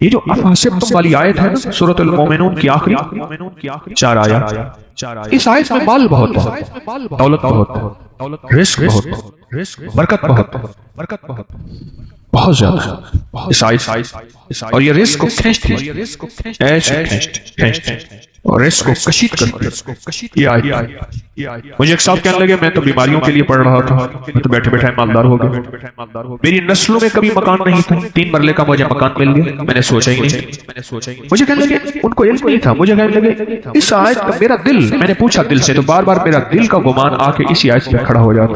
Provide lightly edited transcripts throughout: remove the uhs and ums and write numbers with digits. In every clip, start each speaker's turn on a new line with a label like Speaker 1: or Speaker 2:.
Speaker 1: یہ جو افحسبتم والی آیت ہے نا سورۃ المومنون کی آخری 4 آیات، اس آیت میں مال بہت ہے، دولت بہت ہے، رزق بہت ہے، برکت بہت ہے، بہت زیادہ اس آیت، اور یہ رزق کو کھینچتی ہے، ایسے کھینچتی اور رزق کو کشید کرتی ہے یہ آیت۔ مجھے ایک صاحب کہنے لگے میں تو بیماریوں کے لیے پڑھ رہا تھا، میں تو بیٹھے بیٹھے مالدار ہو گیا، میری نسلوں میں کبھی مکان نہیں تھا، 3 مرلے کا مجھے مکان مل گیا، میں نے سوچا ہی نہیں۔ مجھے کہنے لگے ان کو علم نہیں تھا، مجھے کہنے لگے اس آیت کا میرا دل، میں نے پوچھا دل سے، تو بار بار میرا دل کا گمان آ کے اسی آیت پہ کھڑا ہو جاتا۔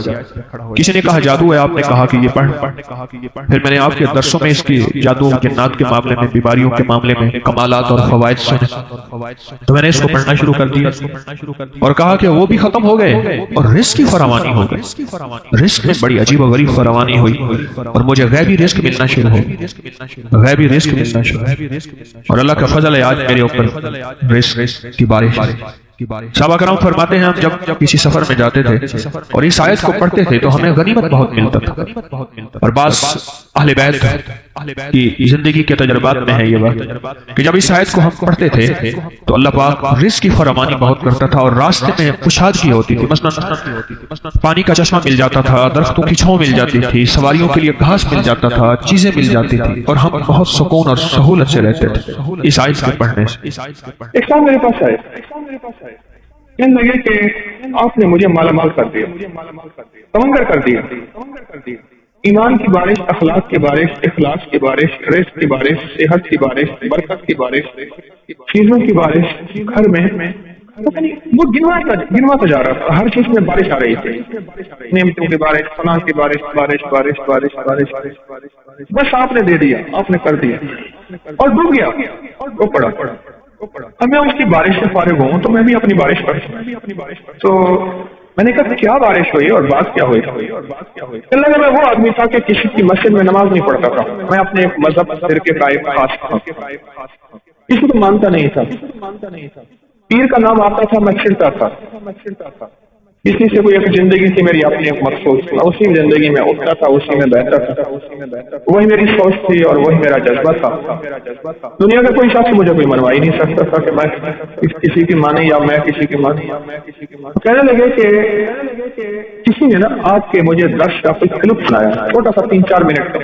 Speaker 1: کسی نے کہا جادو ہے، آپ نے کہا کہ یہ پڑھ، پھر میں نے آپ کے درسوں میں اس کی جادو جنات کے معاملے میں، بیماریوں کے معاملے میں کمالات اور فوائد سنے، تو میں نے اس کو پڑھنا شروع کر دیا اور کہا کہ وہ بھی ختم ہو گئے اور رزق کی فراوانی ہو گئی، رزق میں بڑی عجیب و غریب فراوانی ہوئی اور مجھے غیبی رزق ملنا شروع ہو، غیبی رزق ملنا شروع ہو، اور اللہ کا فضل ہے آج میرے اوپر رزق کی بارش۔ صحابہ کرام فرماتے ہیں ہم جب کسی سفر میں جاتے تھے اور اس آیت کو پڑھتے تھے تو ہمیں غنیمت بہت ملتا تھا، اور بعض اہل بیت کی زندگی کے تجربات میں ہے یہ بات کہ جب اس آیت کو ہم پڑھتے تھے تو اللہ پاک رزق کی فراوانی بہت کرتا تھا، اور راستے میں کشادگی ہوتی تھی، مثلا پانی کا چشمہ مل جاتا تھا، درختوں کی چھاؤں مل جاتی تھی، سواریوں کے لیے گھاس مل جاتا تھا، چیزیں مل جاتی تھی، اور ہم بہت سکون اور سہولت سے رہتے تھے اس آیت کے پڑھنے سے۔
Speaker 2: ایک صاحب میرے پاس آئے، کہنے لگے کہ آپ نے مجھے مالا مال کر دیا، سمندر کر دیا، ایمان کی بارش، اخلاق کی بارش، اخلاص کی بارش، رزق کی بارش، صحت کی بارش، برکت کی بارش، چیزوں کی بارش، گھر میں وہ گنواتا جا رہا تھا، ہر چیز میں بارش آ رہی تھی، نعمتوں کی بارش، فلاں کی بارش، بارش بارش بارش بارش، بس آپ نے دے دیا، آپ نے کر دیا اور ڈوب گیا، وہ پڑا۔ اب میں اس کی بارش سے فارغ ہوں تو میں بھی اپنی بارش پر، تو میں نے کہا کیا بارش ہوئی اور بات کیا ہوئی؟ کہنے لگا میں وہ آدمی تھا کہ کسی کی مسجد میں نماز نہیں پڑھتا تھا، میں اپنے مذہب فرقے کا ایک خاص تھا، کسی کو مانتا نہیں تھا، پیر کا نام آتا تھا میں چھڑتا تھا، کسی سے کوئی ایک زندگی تھی میری اپنی ایک مخصوص، میں اسی زندگی میں اٹھتا تھا، اسی میں بیٹھتا تھا، وہی میری سوچ تھی اور وہی میرا جذبہ تھا۔ دنیا کا کوئی شخص مجھے کوئی منوا ہی نہیں سکتا تھا کہ میں کسی کی مانے یا میں کسی کی مانے۔ کہنے لگے کہ کسی نے نا آپ کے مجھے درس کا کوئی کلپ سنایا، چھوٹا سا 3-4 منٹ کا،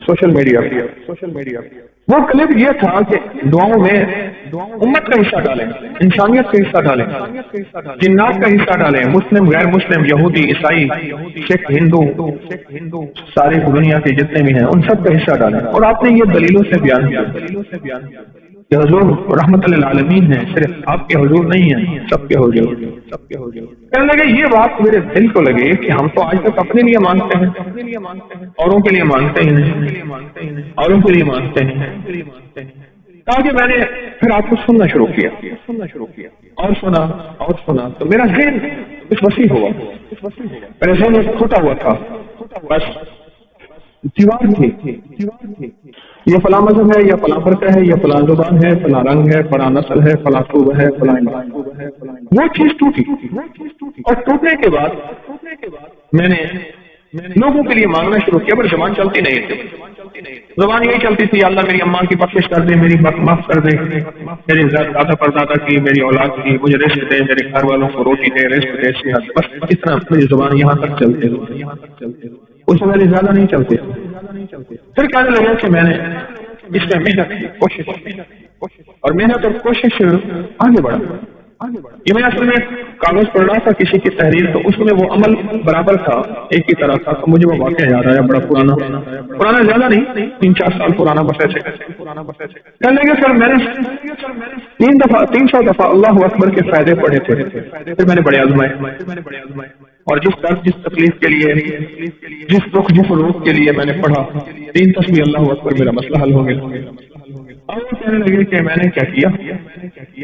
Speaker 2: سوشل میڈیا، وہ کلپ یہ تھا کہ دعاؤں میں امت کا حصہ ڈالیں، انسانیت کا حصہ ڈالیں، جنات کا حصہ ڈالیں، مسلم غیر مسلم، یہودی عیسائی، سکھ ہندو، ساری دنیا کے جتنے بھی ہیں ان سب کا حصہ ڈالیں۔ اور آپ نے یہ دلیلوں سے بیان کیا کہ حضور رحمت للعالمین ہے، صرف آپ کے حضور نہیں ہیں، سب کے حضور۔ کہنے لگے یہ بات میرے دل کو لگے کہ ہم تو آج تک اپنے لیے مانگتے ہیں، اوروں کے لیے مانگتے ہی نہیں، اوروں کے لیے مانگتے ہیں۔ کہا کہ میں نے پھر آپ کو سننا شروع کیا اور سنا تو میرا ذہن کچھ وسیع ہوا، میرا ذہن کھوٹا ہوا تھا، بس دیوار تھی، یہ فلاں مذہب ہے، یہ فلاں فرقہ ہے، یہ فلاں زبان ہے، فلاں رنگ ہے، فلاں نسل ہے، فلاں صوبہ ہے، فلاں وہ چیز ٹوٹی، اور ٹوٹنے کے بعد میں نے لوگوں کے لیے مانگنا شروع کیا، پر زبان چلتی نہیں تھی، زبان یہی چلتی تھی اللہ میری اماں کی بخشش کر دے، میری معاف کر دے، میری دادا پردادا کی، میری اولاد کی، مجھے رزق دے، میرے گھر والوں کو روٹی دے، رزق دے، صحت، بس اتنا میری زبان یہاں تک چلتے ہوئے، اس میں میری زیادہ نہیں چلتے۔ پھر کہنے لگا کہ میں نے اس میں محنت کی، کوشش کی، اور محنت اور کوشش آگے بڑھا۔ یہ میں اصل میں کاغذ پڑھ رہا تھا کسی کی تحریر، تو اس میں وہ عمل برابر تھا، ایک ہی طرح تھا، تو مجھے وہ واقعہ یاد آیا، بڑا پرانا زیادہ نہیں، 3-4 سال پرانا بس ایسے کہنے لگے سر میں نے 300 دفعہ اللہ اکبر کے فائدے پڑھے تھے، پھر میں نے بڑے آزمائے، اور جس درد جس تکلیف کے لیے، جس دکھ جس روگ کے لیے میں نے پڑھا، 3 تسبیح اللہ اکبر میرا مسئلہ حل ہو گیا۔ اور وہ کہنے لگے کہ میں نے کیا کیا،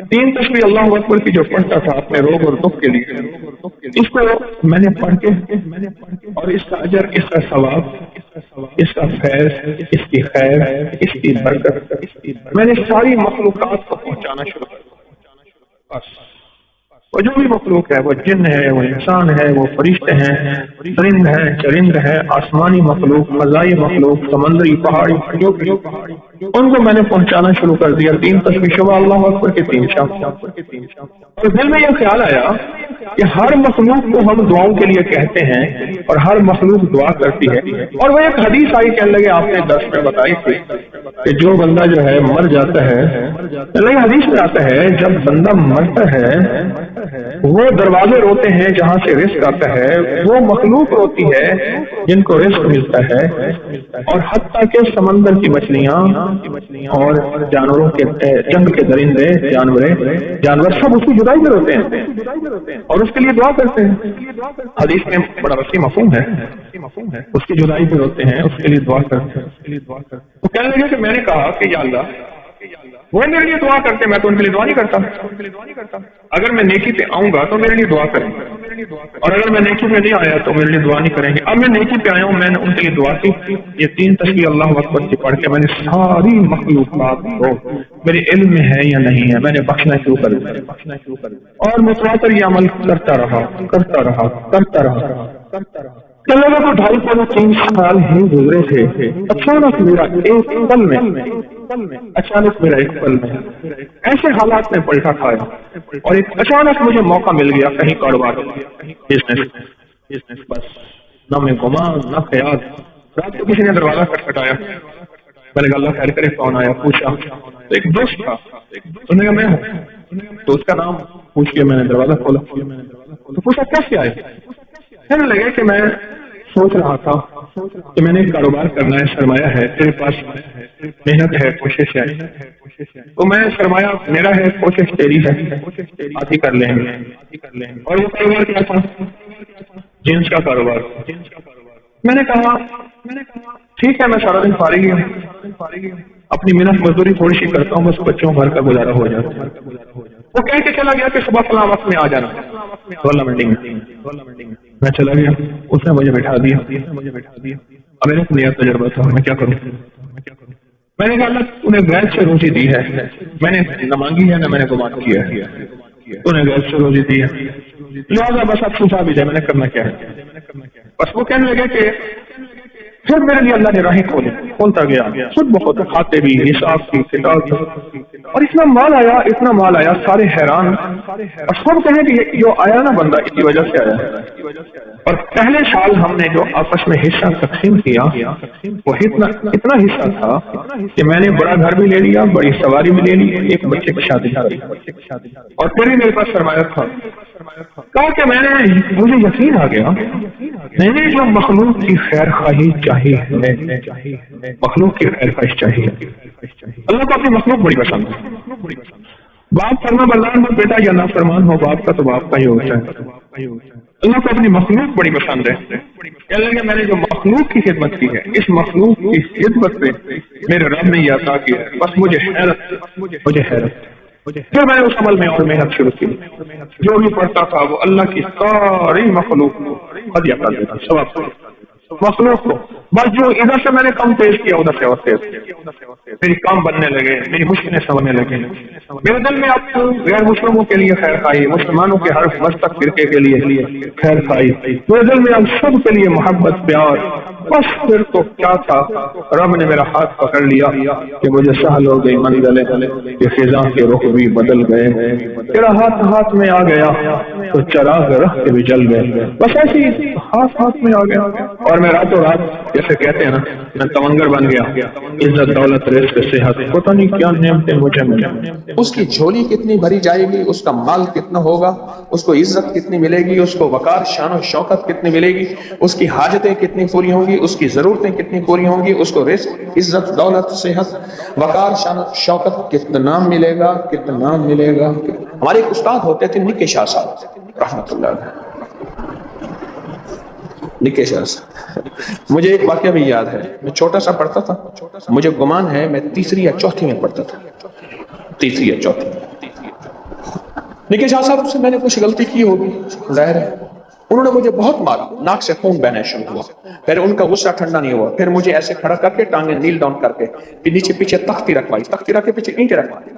Speaker 2: 3 تسبیح اللہ اکبر کی جو پڑھتا تھا اپنے روگ اور دکھ کے لیے، اس کو میں نے پڑھ کے، اور اس کا اجر، اس کا ثواب، اس کا فیض، اس کی خیر، اس کی برکت میں نے ساری مخلوقات کو پہنچانا شروع کر دیا۔ وہ جو بھی مخلوق ہے، وہ جن ہے، وہ انسان ہے، وہ فرشتے ہیں، درند ہے، چرند ہے، آسمانی مخلوق، فضائی مخلوق، سمندری، پہاڑی، جو بھی، ان کو میں نے پہنچانا شروع کر دیا 3 تسبیح شبہ اللہ اکبر کے 3 شام۔ اور دل میں یہ خیال آیا کہ ہر مخلوق کو ہم دعاؤں کے لیے کہتے ہیں اور ہر مخلوق دعا کرتی ہے، اور وہ ایک حدیث آئی، کہنے لگے آپ نے درس میں بتائی تھی کہ جو بندہ جو ہے مر جاتا ہے، حدیث میں آتا ہے جب بندہ مرتا ہے وہ دروازے روتے ہیں جہاں سے رزق آتا ہے، وہ مخلوق روتی ہے جن کو رزق ملتا ہے، اور حتیٰ کہ سمندر کی مچھلیاں اور جانوروں کے جنگ کے درندے جانور سب اس کی جدائی میں روتے ہیں اور اس کے لیے دعا کرتے ہیں۔ حدیث میں بڑا وسیع مفہوم ہے، اس کی جدائی میں روتے ہیں، اس کے لیے دعا کرتے ہیں۔ تو کہنے لگے کہ میں نے کہا کہ یا اللہ، وہ میرے لیے دعا کرتے، میں تو ان کے لیے دعا نہیں کرتا، اگر میں نیکی پہ آؤں گا تو میرے لیے دعا کریں گے، اور اگر میں نیکی پہ نہیں آیا تو میرے لیے دعا نہیں کریں گے۔ اب میں نیکی پہ آیا ہوں، میں نے ان کے لیے دعا کی، یہ 3 تسبیح اللہ اکبر کی پڑھ کے میں نے ساری مخلوقات کو میرے علم میں ہے یا نہیں ہے میں نے بخشنا شروع کر دیا، اور متواتر یہ عمل کرتا رہا۔ چلو تو 2.5-3 سال ہی گزرے تھے، اچانک میرا ایک پل میں ایسے حالات میں پلٹا کھایا، اور ایک اچانک مجھے موقع مل گیا کہیں کاروبار، بزنس، بس نہ میں گمان نہ خیال۔ رات کو کسی نے دروازہ کھٹکھٹایا، میں نے کہا اللہ خیر کرے، کون آیا؟ پوچھا تو ایک دوست تھا، انہوں نے کہا میں ہوں، تو اس کا نام پوچھ کے میں نے دروازہ کھولا، تو پوچھا کیسے آئے؟ کہنے لگے کہ میں سوچ رہا تھا کہ میں نے کاروبار کرنا ہے، سرمایہ ہے، تیرے پاس محنت ہے، کوشش ہے، تو میں سرمایہ میرا ہے، کوشش تیری ہے، آتی کر لیں گے۔ اور وہ کاروبار کیا تھا؟ جینس کا کاروبار۔ میں نے کہا ٹھیک ہے، میں سارا دن فارغ ہی ہوں، اپنی محنت مزدوری تھوڑی سی کرتا ہوں، بس بچوں گھر کا گزارا ہو جاتا ہے۔ وہ کہہ کے چلا گیا کہ صبح فلاں وقت میں آ جانا گولہ منڈی میں۔ میں چلا گیا، اس نے مجھے بٹھا دیا، اب میرا نیا تجربہ تھا، میں کیا کروں؟ میں نے کہا اللہ تو نے غیر سے روزی دی ہے، میں نے نہ مانگی ہے نہ میں نے گمان کیا ہے، تو نے غیر سے روزی دی ہے، لہٰذا بس اب سوچا بھی جائے میں نے کرنا کیا ہے۔ بس وہ کہنے لگے کہ پھر میرے لیے اللہ نے راہیں کھولتا گیا، خود بخود کھاتے بھی، حساب کی کتاب کی، اور اتنا مال آیا، سارے حیران، اور سب کہیں کہ جو آیا نا بندہ اس کی وجہ سے آیا۔ اور پہلے سال ہم نے جو آپس میں حصہ تقسیم کیا وہ اتنا حصہ تھا کہ میں نے بڑا گھر بھی لے لیا، بڑی سواری بھی لے لی، ایک بچے کی شادی کر لی، اور پھر بھی میرے پاس سرمایہ تھا۔ کہا کہ مجھے یقین آ گیا، میں نے جو مخلوق کی خیر خواہی چاہیے، مخلوق کی خیر خواہش چاہیے، اللہ کو اپنی مخلوق بڑی پسند ہے۔ باپ فرما بردار ہو بیٹا یا نافرمان ہو، باپ کا تو باپ کا ہی ہوتا ہے۔ اللہ کو اپنی مخلوق بڑی پسند ہے۔ کہنے لگے میں نے جو مخلوق کی خدمت کی ہے، اس مخلوق کی خدمت میں میرے رب نے یہ عطا کیا ہے، بس مجھے حیرت۔ پھر میں نے اس عمل میں اور محنت شروع کی، جو بھی پڑھتا تھا وہ اللہ کی ساری مخلوق کو ہدیہ کر دیتا، ثواب مخلوق کو، بس جو ادھر سے میں نے کم پیش کیا ادھر سے اور تیز، میری کام بننے لگے، میری مشکلیں سمجھنے لگے، میرے دل میں اب غیر مسلموں کے لیے خیر خواہی، مسلمانوں کے ہر مذہب فرقے کے لیے خیر خواہی، میرے دل میں اب سب کے لیے محبت پیار، بس پھر تو کیا تھا، رب نے میرا ہاتھ پکڑ لیا کہ مجھے سہل ہو گئی منزلیں، کہ خزاں کے رخ بھی بدل گئے، تیرا ہاتھ میں آ گیا تو چراغ رخ کے بھی جل گئے، بس ایسی ہاتھ میں آ گیا، اور میں راتوں رات جیسے کہتے ہیں نا میں تمنگر بن گیا، عزت دولت رزق صحت پتہ نہیں کیا نعمتیں مجھے ملیں۔
Speaker 3: اس کی جھولی کتنی بھری جائے گی، اس کا مال کتنا ہوگا، اس کو عزت کتنی ملے گی، اس کو وقار شان و شوکت کتنی ملے گی، اس کی حاجتیں کتنی پوری ہوں گی، اس کی ضرورتیں کتنی پوری ہوں گی، اس کو رزق عزت دولت صحت وقار شان و شوکت کتنا ملے گا۔ ہمارے ایک استاد ہوتے تھے نکے شاہ صاحب رحمۃ اللہ علیہ، نکے شاہ صاحب، مجھے ایک واقعہ بھی یاد ہے، میں چھوٹا سا پڑھتا تھا، مجھے گمان ہے میں 3 یا 4 میں پڑھتا تھا، 3 یا 4 نکے شاہ صاحب سے میں نے کچھ غلطی کی ہوگی، ظاہر ہے انہوں نے مجھے بہت مارا، ناک سے خون بہنا شروع ہوا، پھر ان کا غصہ ٹھنڈا نہیں ہوا، پھر مجھے ایسے کھڑا کر کے ٹانگیں نیل ڈاؤن کر کے پھر نیچے پیچھے تختی رکھوائی، تختی رکھ کے پیچھے اینٹیں رکھوائی،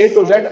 Speaker 3: A to Z,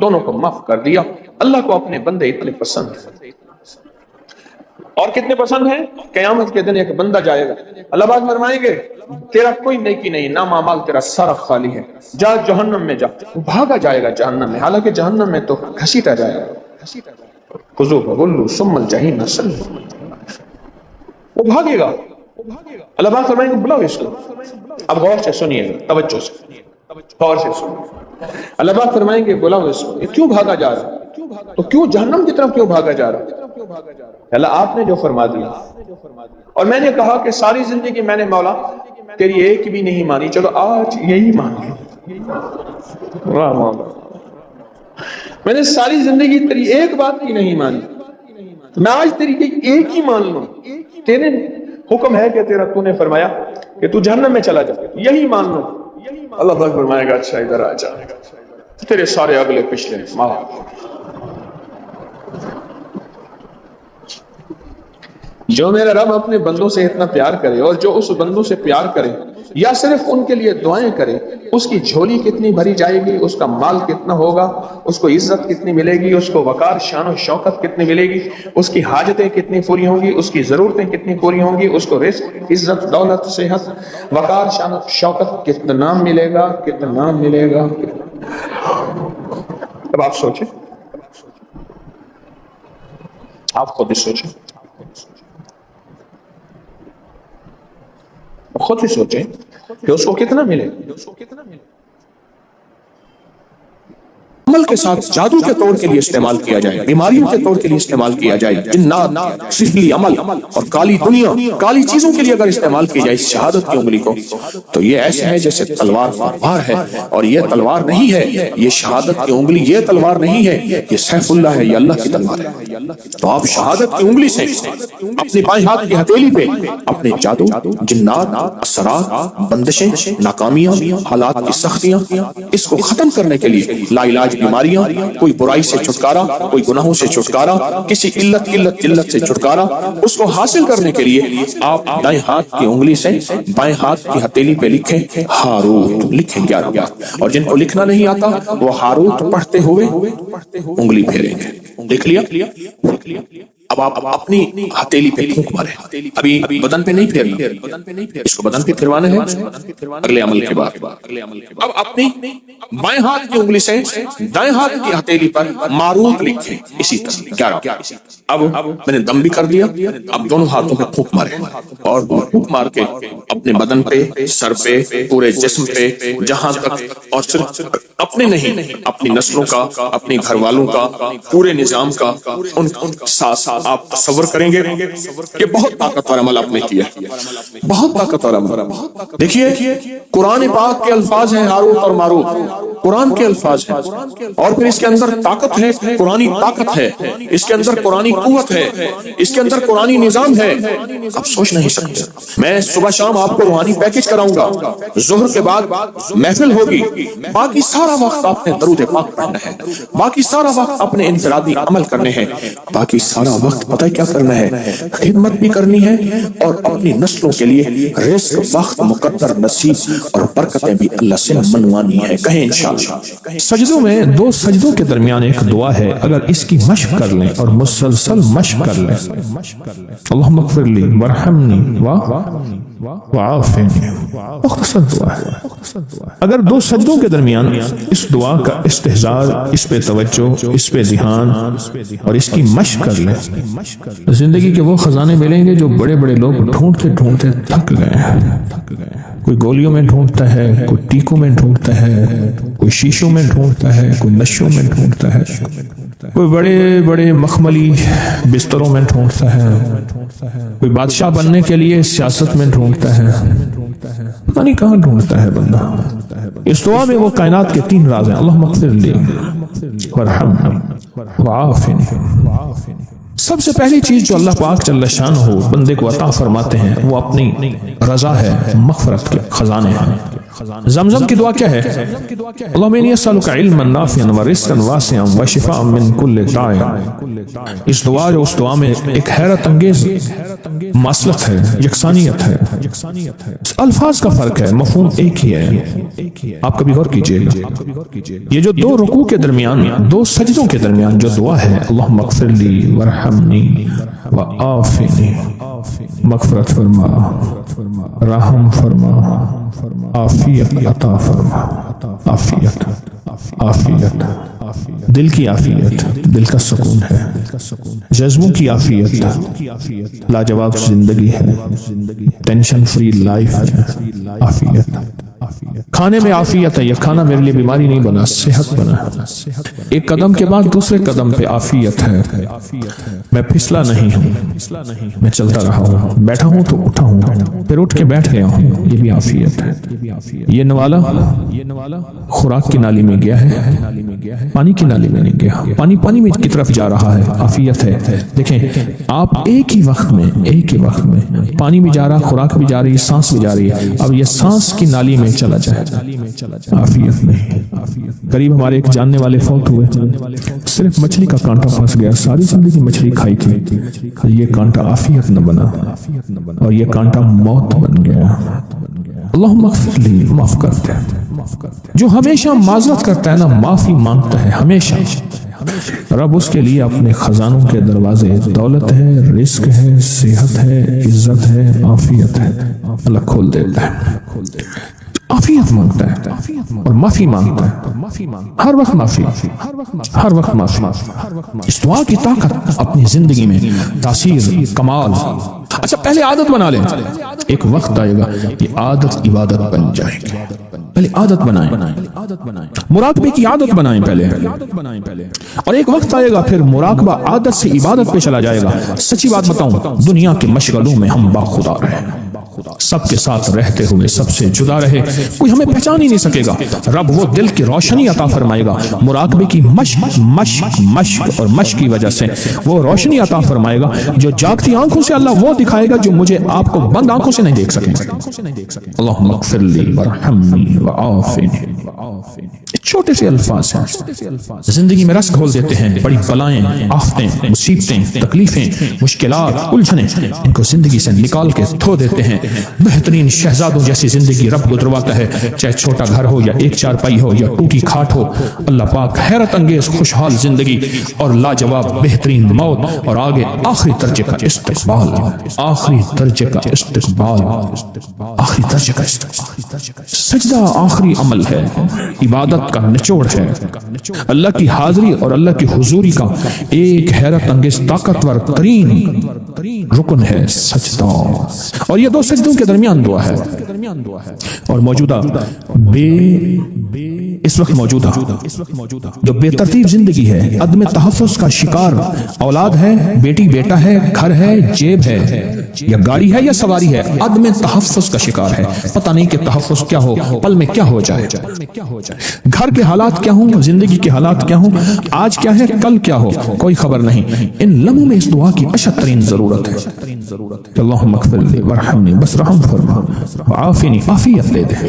Speaker 3: دونوں کو معاف کر دیا۔ اللہ کو اپنے بندے اتنے پسند ہیں، اور کتنے پسند ہیں؟ قیامت کے دن ایک بندہ جائے گا، اللہ پاک فرمائیں گے تیرا کوئی نیکی نہیں، نام اعمال تیرا سارا خالی ہے، جا جہنم میں جا۔ وہ بھاگا جائے گا جہنم میں، حالانکہ جہنم میں تو گھسیٹا جائے گا، خذوہ فغلوہ ثم الجحیم صلوہ، وہ بھاگے گا۔ اللہ پاک فرمائیں گے بلاؤ اس کو۔ اب غور سے سنیے، توجہ سے غور سے سنیے، اللہ پاک فرمائیں گے بلاؤ اس کو، یہ کیوں بھاگا جا رہا ہے؟ تو کیوں جہنم کی طرف کیوں بھاگا جا رہا ہے؟ اللہ آپ نے جو فرما دیا، اور میں نے کہا کہ ساری زندگی میں نے مولا تیری ایک بھی نہیں مانی، چلو آج یہی مان لو۔ واہ مولا، میں نے ساری زندگی تیری ایک بات کی نہیں مانی، میں آج تیری ایک ہی مان لوں۔ تیرے حکم ہے کہ تو نے فرمایا کہ تو جہنم میں چلا جا، یہی مان لوں۔ اللہ پاک فرمائے گا اچھا ادھر آ جا، تیرے سارے اگلے پچھلے معاف۔ جو میرا رب اپنے بندوں سے اتنا پیار کرے، اور جو اس بندوں سے پیار کرے یا صرف ان کے لیے دعائیں کرے، اس کی جھولی کتنی بھری جائے گی، اس کا مال کتنا ہوگا، اس کو عزت کتنی ملے گی، اس کو وقار شان و شوکت کتنی ملے گی، اس کی حاجتیں کتنی پوری ہوں گی، اس کی ضرورتیں کتنی پوری ہوں گی، اس کو رزق، عزت، دولت، صحت، وقار شان و شوکت کتنا ملے گا، کتنا ملے گا۔ اب آپ سوچیں، آپ خود ہی سوچیں، خود ہی سوچیں کہ اس کو کتنا ملے۔ عمل کے ساتھ جادو کے طور کے لیے استعمال کیا جائے، بیماریوں کے طور کے لیے استعمال کیا جائے، جنات، سحری عمل اور کالی دنیا، کالی چیزوں کے لیے اگر استعمال کی جائے شہادت کی انگلی کو، تو یہ ایسے ہے جیسے تلوار وار ہے، اور یہ تلوار نہیں ہے، یہ شہادت کی انگلی یہ تلوار نہیں ہے، یہ سیف اللہ ہے، یہ اللہ کی تلوار ہے۔ تو آپ شہادت کی انگلی سے اپنے بائیں ہاتھ کی ہتھیلی پہ اپنے جادو، جنات، اثرات، بندشیں، ناکامیاں، حالات کی سختیاں، اس کو ختم کرنے کے لیے لا علاج بیماریاں، کوئی برائی سے چھٹکارا، کوئی گناہوں سے چھٹکارا، کسی قلت ذلت سے چھٹکارا، اس کو حاصل کرنے کے لیے آپ دائیں ہاتھ کی انگلی سے بائیں ہاتھ کی ہتھیلی پہ لکھیں ہاروت، لکھیں 11 بار، اور جن کو لکھنا نہیں آتا وہ ہاروت پڑھتے ہوئے انگلی پھیریں گے۔ دیکھ لیا؟ اب آپ اپنی ہتھیلی پہ پھونک ماریں، ابھی بدن پہ نہیں پھیرنا، اس کو بدن پہ پھروانا ہے اگلے عمل کے بعد۔ اب اپنی بائیں ہاتھ کی انگلی سے دائیں ہاتھ کی ہتھیلی پر ماروت لکھیں، اسی طرح 11۔ اب میں نے دم بھی کر دیا، اب دونوں ہاتھوں پہ پھونک ماریں، اور پھونک مار کے اپنے بدن پہ، سر پہ، پورے جسم پہ، جہاں تک، اور صرف اپنے نہیں، اپنی نسلوں کا، اپنے گھر والوں کا، پورے نظام کا، ان ساتھ آپ تصور کریں گے کہ بہت طاقتور عمل آپ نے کیا، بہت طاقتور عمل۔ دیکھیے قرآن پاک کے الفاظ ہیں ہاروت اور ماروت، قرآن کے الفاظ ہیں، اور پھر اس کے اندر طاقت ہے، قرآنی طاقت ہے، اس کے اندر قرآنی قوت ہے، اس کے اندر قرآنی نظام ہے، آپ سوچ نہیں سکتے۔ میں صبح شام آپ کو روحانی پیکج کراؤں گا، ظہر کے بعد محفل ہوگی، باقی سارا وقت آپ نے درود پاک پڑھنا ہے، باقی سارا وقت اپنے انفرادی عمل کرنے ہیں، باقی سارا وقت پتہ کیا کرنا ہے، خدمت بھی کرنی ہے، اور اپنی نسلوں کے لیے رزق، وقت، مقدر، نصیب اور برکتیں بھی اللہ سے منوانی ہے۔ کہیں انشاءاللہ۔
Speaker 1: سجدوں میں 2 سجدوں کے درمیان ایک دعا ہے، اگر اس کی مشق کر لیں اور مسلسل مشق کر لیں، اللہم اغفر لی ورحمنی وعافنی، مختصر دعا ہے۔ اگر 2 سجدوں کے درمیان اس دعا کا استحضار، اس پہ توجہ، اس پہ ذہان اور اس کی مشق کر لیں، زندگی کے وہ خزانے ملیں گے جو بڑے بڑے لوگ ڈھونڈتے ڈھونڈتے تھک گئے ہیں۔ کوئی گولیوں میں ڈھونڈتا ہے، کوئی ٹیکوں میں ڈھونڈتا ہے، کوئی شیشوں میں ڈھونڈتا ہے، کوئی نشوں میں ڈھونڈتا ہے، کوئی بڑے بڑے مخملی بستروں میں ڈھونڈتا ہے، کوئی بادشاہ بننے کے لیے سیاست میں ڈھونڈتا ہے، پتہ نہیں کہاں ڈھونڈتا ہے بندہ۔ اس دعا میں وہ کائنات کے 3 راز ہیں، اللہم اغفر لی ورحمنی وعافنی۔ سب سے پہلی چیز جو اللہ پاک جل شانہ بندے کو عطا فرماتے ہیں وہ اپنی رضا ہے، مغفرت کے خزانے ہیں۔
Speaker 4: زمزم کی دعا کیا ہے؟ اللہم انی اسألک علما نافعا ورزقا واسعا وشفاء من کل داء۔ اس دعا جو اس دعا میں ایک حیرت انگیز مصلحت ہے، یکسانیت ہے، الفاظ کا فرق ہے، مفہوم ایک ہی ہے۔ آپ کبھی غور کیجئے گا، یہ جو دو رکوع کے درمیان، دو سجدوں کے درمیان جو دعا ہے، اللہم اغفر لی ورحمنی وعافنی، مغفرت فرما، رحم فرما، عافیت عطا فرما، عافیت عافیت، دل کی عافیت، دل کا سکون ہے، جذبوں کی عافیت، لاجواب زندگی ہے، ٹینشن فری لائف ہے، عافیت، کھانے میں عافیت ہے، یہ کھانا میرے لیے بیماری نہیں بنا، صحت بنا، ایک قدم کے بعد دوسرے قدم پہ عافیت ہے، میں پھسلا نہیں ہوں، میں چلتا رہا ہوں، بیٹھا ہوں تو اٹھا ہوں، پھر اٹھ کے بیٹھ گیا ہوں، یہ بھی عافیت ہے۔ یہ نوالا خوراک کی نالی میں گیا ہے، پانی کی نالی میں نہیں گیا، پانی میں کی طرف جا رہا ہے، عافیت ہے۔ دیکھیں آپ ایک ہی وقت میں پانی بھی جا رہا، خوراک بھی جا رہی ہے، سانس بھی جا رہی ہے، اب یہ سانس کی نالی میں چلا جائے، عافیت نہیں۔ قریب ہمارے ایک جاننے والے فوت ہوئے، صرف مچھلی کا کانٹا پھنس گیا، ساری زندگی مچھلی کھائی تھی، یہ کانٹا عافیت نہ بنا اور یہ کانٹا موت بن گیا۔ اللہم اغفر لی، معاف کر دے۔ جو ہمیشہ معذرت کرتا ہے نا، معافی مانگتا ہے ہمیشہ، رب اس کے لیے اپنے خزانوں کے دروازے، دولت ہے، رزق ہے، صحت ہے، عزت ہے، عافیت ہے، اللہ کھول دیتا ہے۔ عافیت مانگتا ہے اور معافی مانگتا ہے، ہر وقت معافی، ہر وقت معافی۔ اس دعا کی طاقت اپنی زندگی میں تاثیر، کمال۔ اچھا پہلے عادت بنا لیں، ایک وقت آئے گا یہ عادت عبادت بن جائے گی، پہلے عادت بنائیں، مراقبے کی عادت بنائیں پہلے، اور ایک وقت آئے گا پھر مراقبہ عادت سے عبادت پہ چلا جائے گا۔ سچی بات بتاؤں، دنیا کے مشغلوں میں ہم باخدا رہے، سب کے ساتھ رہتے ہوئے سب سے جدا رہے، کوئی ہمیں پہچان ہی نہیں سکے گا، رب وہ دل کی روشنی عطا فرمائے گا، مراقبے کی مشق اور مشق کی وجہ سے وہ روشنی عطا فرمائے گا جو جاگتی آنکھوں سے اللہ وہ دکھائے گا جو مجھے آپ کو بند آنکھوں سے نہیں دیکھ سکیں۔ اللہم اغفر لی ورحمنی وعافنی، چھوٹے سے الفاظ ہیں، زندگی میں رس کھول دیتے ہیں، بڑی بلائیں، آفتیں، مصیبتیں، تکلیفیں، مشکلات، الجھنیں، ان کو زندگی سے نکال کے دھو دیتے ہیں۔ بہترین شہزادوں جیسی زندگی رب گزرواتا ہے، چاہے چھوٹا گھر ہو یا ایک چارپائی ہو یا ٹوٹی کھاٹ ہو، اللہ پاک حیرت انگیز خوشحال زندگی اور لاجواب بہترین موت، اور آگے آخری درجے کا استقبال، آخری درجے کا استقبال، آخری درجے کا استقبال۔ سجدہ آخری عمل ہے، عبادت کا نچوڑ ہے، اللہ کی حاضری اور اللہ کی حضوری کا ایک حیرت انگیز طاقتور ترین رکن ہے سجدہ، اور یہ دو سجدوں کے درمیان دعا ہے، اور موجودہ اس وقت موجودہ جو بے ترتیب زندگی ہے، عدم تحفظ کا شکار اولاد ہے، بیٹی بیٹا ہے، گھر ہے، جیب ہے یا گاڑی ہے یا سواری ہے، عدم تحفظ کا شکار ہے، پتہ نہیں کہ تحفظ کیا ہو، پل میں کیا ہو جائے، گھر کے حالات کیا ہوں، زندگی کے حالات کیا ہوں، آج کیا ہے، کل کیا ہو، کوئی خبر نہیں۔ ان لمحوں میں اس دعا کی اشد ترین ضرورت ہے کہ اللہم اغفر لی ورحمنی، بس رحم فرما، وعافنی، عافیت دے دے،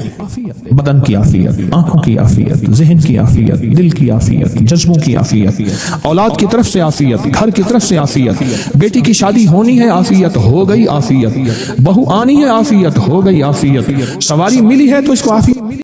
Speaker 4: بدن کی عافیت، آنکھوں کی عافیت، ذہن کی عافیت، دل کی عافیت، جذبوں کی عافیت، اولاد کی طرف سے عافیت، گھر کی طرف سے عافیت، بیٹی کی شادی ہونی ہے، عافیت ہو گئی، عافیت، بہو آنی ہے، عافیت ہو گئی، عافیت، سواری ملی ہے تو اس کو عافیت